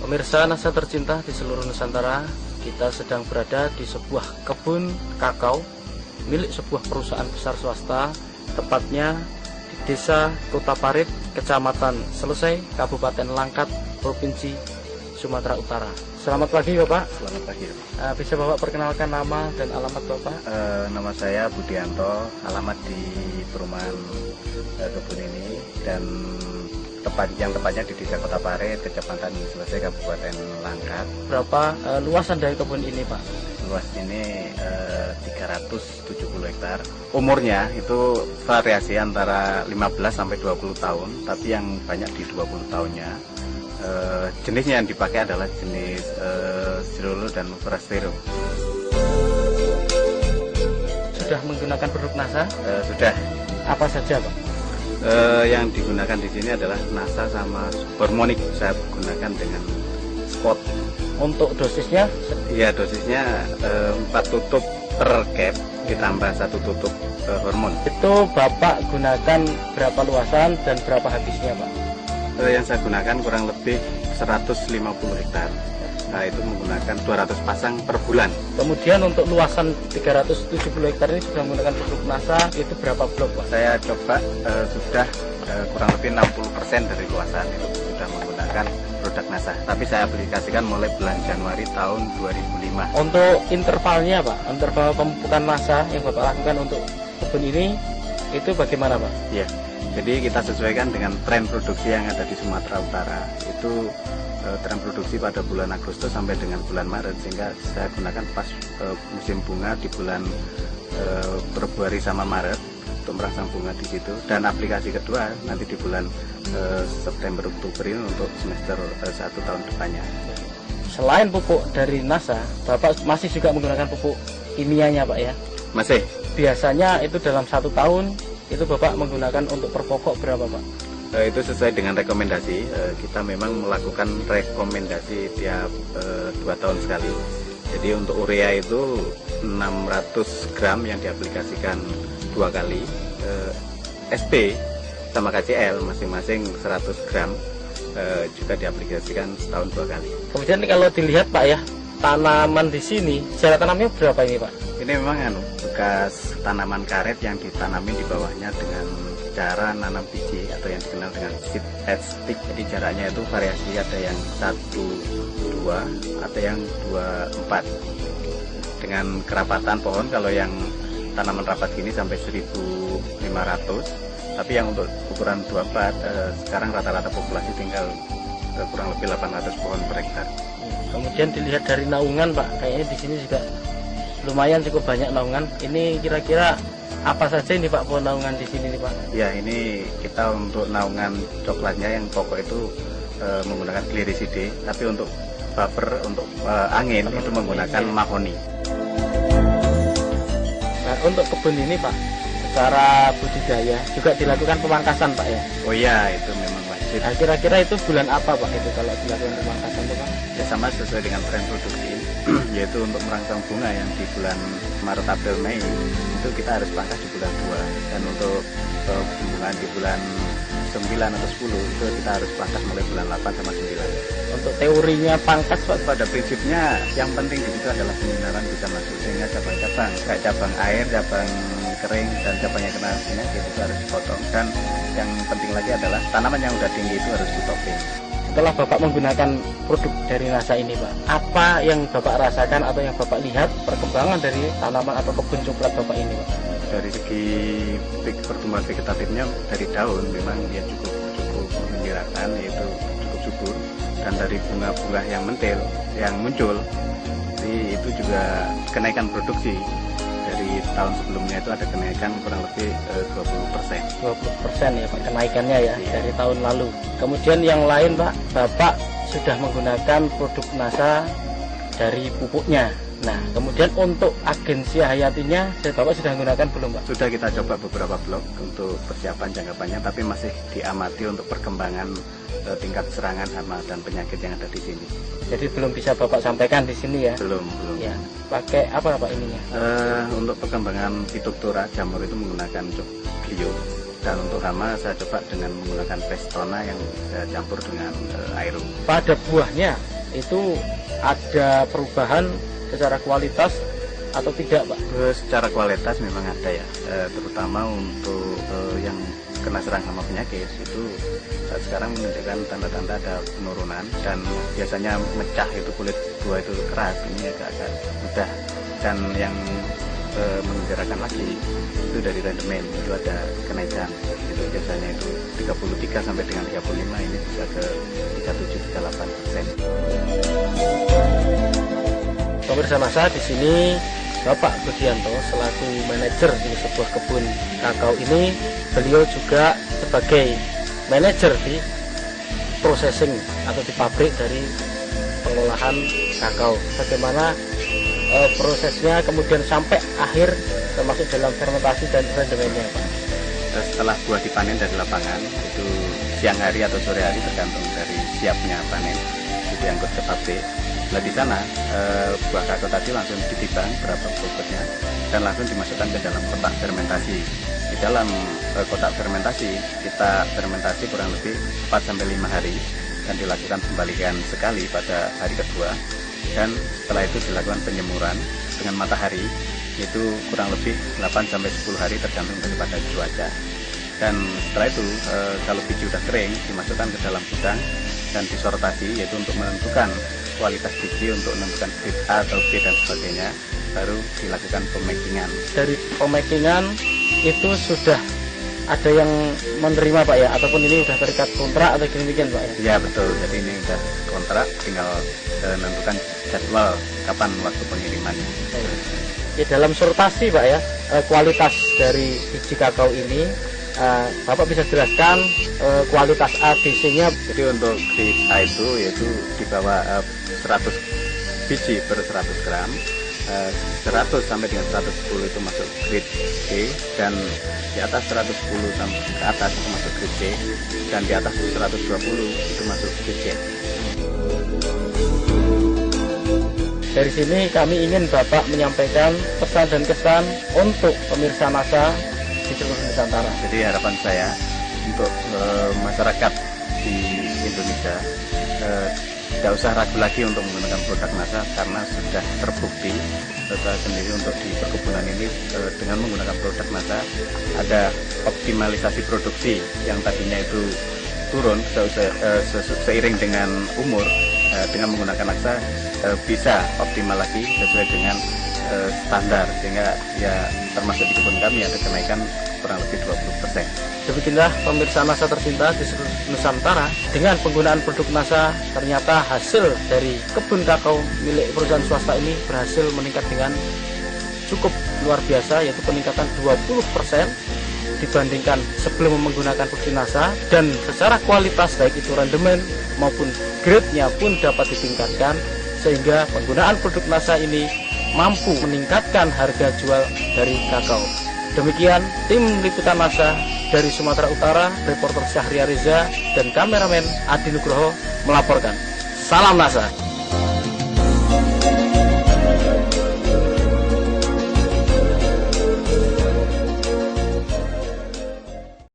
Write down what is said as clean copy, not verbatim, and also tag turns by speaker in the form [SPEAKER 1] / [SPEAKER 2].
[SPEAKER 1] Pemirsa NASA tercinta di seluruh Nusantara, kita sedang berada di sebuah kebun kakao milik sebuah perusahaan besar swasta, tepatnya di Desa Kota Parit, Kecamatan Selesai, Kabupaten Langkat, Provinsi Sumatera Utara. Selamat pagi Bapak.
[SPEAKER 2] Selamat pagi.
[SPEAKER 1] Bisa Bapak perkenalkan nama dan alamat Bapak?
[SPEAKER 2] Nama saya Budianto, alamat di perumahan kebun ini, dan yang tepatnya di Desa Kota Parit, Kecamatan Selesai, Kabupaten Langkat.
[SPEAKER 1] Berapa luasan dari kebun ini Pak?
[SPEAKER 2] Luas ini 370 hektar. Umurnya itu variasi antara 15 sampai 20 tahun, tapi yang banyak di 20 tahunnya. Jenisnya yang dipakai adalah jenis Cirolo dan Forastero.
[SPEAKER 1] Sudah menggunakan produk NASA?
[SPEAKER 2] Sudah.
[SPEAKER 1] Apa saja Pak?
[SPEAKER 2] Yang digunakan di sini adalah NASA sama Hormonic. Saya gunakan dengan spot.
[SPEAKER 1] Untuk dosisnya?
[SPEAKER 2] Iya, dosisnya 4 tutup per cap ditambah 1 tutup hormon.
[SPEAKER 1] Itu Bapak gunakan berapa luasan dan berapa habisnya Pak?
[SPEAKER 2] Yang saya gunakan kurang lebih 150 hektar. Nah, itu menggunakan 200 pasang per bulan.
[SPEAKER 1] Kemudian untuk luasan 370 hektar ini sudah menggunakan produk NASA, itu berapa blok Pak?
[SPEAKER 2] Saya coba sudah kurang lebih 60% dari luasan itu sudah menggunakan produk NASA. Tapi saya aplikasikan mulai bulan Januari tahun 2005.
[SPEAKER 1] Untuk intervalnya Pak, interval pemupukan NASA yang Bapak lakukan untuk kebun ini, itu bagaimana Pak?
[SPEAKER 2] Ya, jadi kita sesuaikan dengan tren produksi yang ada di Sumatera Utara. Itu tren produksi pada bulan Agustus sampai dengan bulan Maret, sehingga saya gunakan pas musim bunga di bulan Februari sama Maret untuk merangsang bunga di situ, dan aplikasi kedua nanti di bulan September Oktober ini untuk semester 1 tahun depannya.
[SPEAKER 1] Selain pupuk dari NASA, Bapak masih juga menggunakan pupuk kimianya Pak ya?
[SPEAKER 2] Masih.
[SPEAKER 1] Biasanya itu dalam 1 tahun itu Bapak menggunakan untuk per pokok berapa Pak?
[SPEAKER 2] Itu sesuai dengan rekomendasi. Kita memang melakukan rekomendasi tiap 2 tahun sekali. Jadi untuk urea itu 600 gram yang diaplikasikan 2 kali. SP sama KCL masing-masing 100 gram juga diaplikasikan setahun 2 kali.
[SPEAKER 1] Kemudian kalau dilihat Pak ya, tanaman di sini jarak tanamnya berapa ini Pak?
[SPEAKER 2] Ini memang bekas tanaman karet yang ditanamin di bawahnya dengan cara nanam biji atau yang dikenal dengan seed head stick. Jadi jaraknya itu variasi, ada yang 1-2, ada yang 2-4. Dengan kerapatan pohon, kalau yang tanaman rapat gini sampai 1.500. Tapi yang untuk ukuran 24 sekarang rata-rata populasi tinggal kurang lebih 800 pohon per hektar.
[SPEAKER 1] Kemudian dilihat dari naungan Pak, kayaknya di sini juga lumayan cukup banyak naungan. Ini kira-kira apa saja ini Pak pohon naungan di sini nih Pak?
[SPEAKER 2] Ya, ini kita untuk naungan coklatnya yang pokok itu menggunakan glyriside, tapi untuk buffer untuk angin itu menggunakan mahoni.
[SPEAKER 1] Nah, untuk kebun ini Pak, secara budidaya juga dilakukan pemangkasan Pak ya?
[SPEAKER 2] Oh iya, itu memang wajib.
[SPEAKER 1] Nah, kira-kira itu bulan apa Pak itu kalau dilakukan pemangkasan itu Pak?
[SPEAKER 2] Ya, sama sesuai dengan tren produksi, yaitu untuk merangsang bunga yang di bulan Maret, April, Mei itu kita harus pangkas di bulan 2, dan untuk pembungaan di bulan 9 atau 10 itu kita harus pangkas mulai bulan 8 sama 9.
[SPEAKER 1] Untuk teorinya pangkas Pak?
[SPEAKER 2] Pada prinsipnya yang penting di situ adalah penyinaran bisa masuk, sehingga cabang-cabang kayak cabang air, cabang kering, dan cabang yang kena penyakit itu harus dipotong. Dan yang penting lagi adalah tanaman yang udah tinggi itu harus ditoping.
[SPEAKER 1] Setelah Bapak menggunakan produk dari NASA ini Pak, apa yang Bapak rasakan atau yang Bapak lihat perkembangan dari tanaman atau kebun coklat Bapak ini Pak?
[SPEAKER 2] Dari segi pertumbuhan vegetatifnya dari daun memang dia cukup menggembirakan, yaitu cukup subur, dan dari bunga-bunga yang mentil yang muncul itu juga kenaikan produksi. Dari tahun sebelumnya itu ada kenaikan kurang lebih 20%.
[SPEAKER 1] 20% ya Pak kenaikannya ya,
[SPEAKER 2] iya,
[SPEAKER 1] dari tahun lalu. Kemudian yang lain Pak, Bapak sudah menggunakan produk NASA dari pupuknya. Nah, kemudian untuk agensi hayatinya, Bapak sudah menggunakan belum Pak?
[SPEAKER 2] Sudah kita coba beberapa blok untuk persiapan jangka panjang, tapi masih diamati untuk perkembangan tingkat serangan hama dan penyakit yang ada di sini.
[SPEAKER 1] Jadi belum bisa Bapak sampaikan di sini ya?
[SPEAKER 2] Belum.
[SPEAKER 1] Ya, pakai apa Pak ininya?
[SPEAKER 2] Untuk perkembangan Phytophthora jamur itu menggunakan Glio, Dan untuk hama saya coba dengan menggunakan Prestona yang saya campur dengan Aero.
[SPEAKER 1] Pada buahnya itu ada perubahan secara kualitas atau tidak, Pak?
[SPEAKER 2] Secara kualitas memang ada ya, terutama untuk yang kena serang hama penyakit itu saat sekarang menunjukkan tanda-tanda ada penurunan, dan biasanya mecah itu kulit buah itu keras, ini agak mudah. Dan yang menggembirakan lagi itu dari rendemen itu ada kenaikan, itu biasanya itu 33 sampai dengan 35, ini bisa ke 37-38%.
[SPEAKER 1] Pemirsa Nasa, di sini Bapak Budianto selaku manajer di sebuah kebun kakao ini, beliau juga sebagai manajer di processing atau di pabrik dari pengolahan kakao. Bagaimana prosesnya kemudian sampai akhir termasuk dalam fermentasi dan rendemennya, Pak?
[SPEAKER 2] Setelah buah dipanen dari lapangan itu siang hari atau sore hari tergantung dari siapnya panen, itu diangkut ke pabrik. Nah di sana buah kakao tadi langsung ditimbang berapa bobotnya dan langsung dimasukkan ke dalam kotak fermentasi. Di dalam kotak fermentasi kita fermentasi kurang lebih 4-5 hari dan dilakukan pembalikan sekali pada hari kedua, dan setelah itu dilakukan penyemuran dengan matahari itu kurang lebih 8-10 hari tergantung daripada cuaca. Dan setelah itu kalau biji sudah kering dimasukkan ke dalam gudang dan disortasi, yaitu untuk menentukan kualitas biji, untuk menentukan grade A atau B dan sebagainya, baru dilakukan pemakingan.
[SPEAKER 1] Dari pemakingan itu sudah ada yang menerima, Pak, ya, ataupun ini sudah terikat kontrak atau demikian, Pak, ya?
[SPEAKER 2] Ya betul, jadi ini sudah kontrak, tinggal menentukan jadwal kapan waktu pengirimannya.
[SPEAKER 1] Ya, dalam sortasi, Pak, ya, kualitas dari biji kakao ini Bapak bisa jelaskan kualitas ABC-nya?
[SPEAKER 2] Jadi untuk grade A itu yaitu di bawah 100 biji per 100 gram, 100 sampai dengan 110 itu masuk grade B, dan di atas 110 sampai ke atas itu masuk grade C, dan di atas 120 itu masuk grade C.
[SPEAKER 1] Dari sini kami ingin Bapak menyampaikan pesan dan kesan untuk pemirsa Nasa di seluruh Nusantara.
[SPEAKER 2] Jadi harapan saya untuk masyarakat di Indonesia tidak usah ragu lagi untuk menggunakan produk Nasa, karena sudah terbukti saya sendiri untuk di perkebunan ini dengan menggunakan produk Nasa ada optimalisasi produksi yang tadinya itu turun seiring dengan umur. Dengan menggunakan Nasa bisa optimal lagi sesuai dengan standar, sehingga ya termasuk di kebun kami ada kenaikan kurang lebih 20%.
[SPEAKER 1] Demikianlah pemirsa Nasa tercinta di seluruh Nusantara, dengan penggunaan produk Nasa ternyata hasil dari kebun kakao milik perusahaan swasta ini berhasil meningkat dengan cukup luar biasa, yaitu peningkatan 20% dibandingkan sebelum menggunakan produk Nasa, dan secara kualitas baik itu rendemen maupun grade-nya pun dapat ditingkatkan, sehingga penggunaan produk Nasa ini mampu meningkatkan harga jual dari kakao. Demikian tim liputan Nasa dari Sumatera Utara, reporter Syahria Reza dan kameramen Adi Nugroho melaporkan. Salam Nasa.